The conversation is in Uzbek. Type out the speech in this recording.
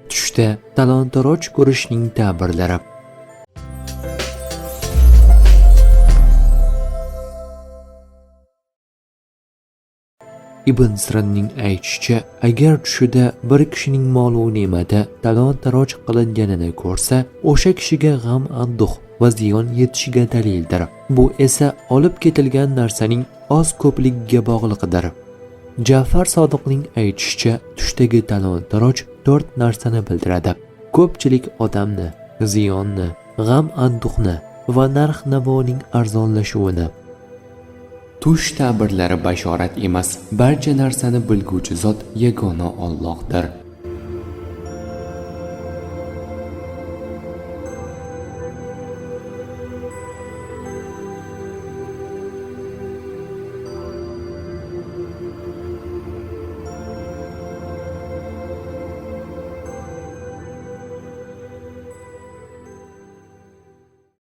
Tushda talon-taroj ko'rishning ta'birlari. Ibn Sirinning aytishicha, agar tushida bir kishining mol-u ne'mati talon-taroj qilinganini ko'rsa, o'sha kishiga g'am, anduh va ziyon yetishiga dalildir. Bu esa olib ketilgan narsaning oz-ko'pligiga bog'liqdir. Ja'far Sodiqning aytishicha, tushdagi talon-taroj 4 narsani bildiradi. Ko'pchilik odamni, ziyonni, g'am-anduhni va narx-navoning arzonlashuvini. Tush ta'birlari bashorat emas, barcha narsani bilguvchi zot yagona Allohdir.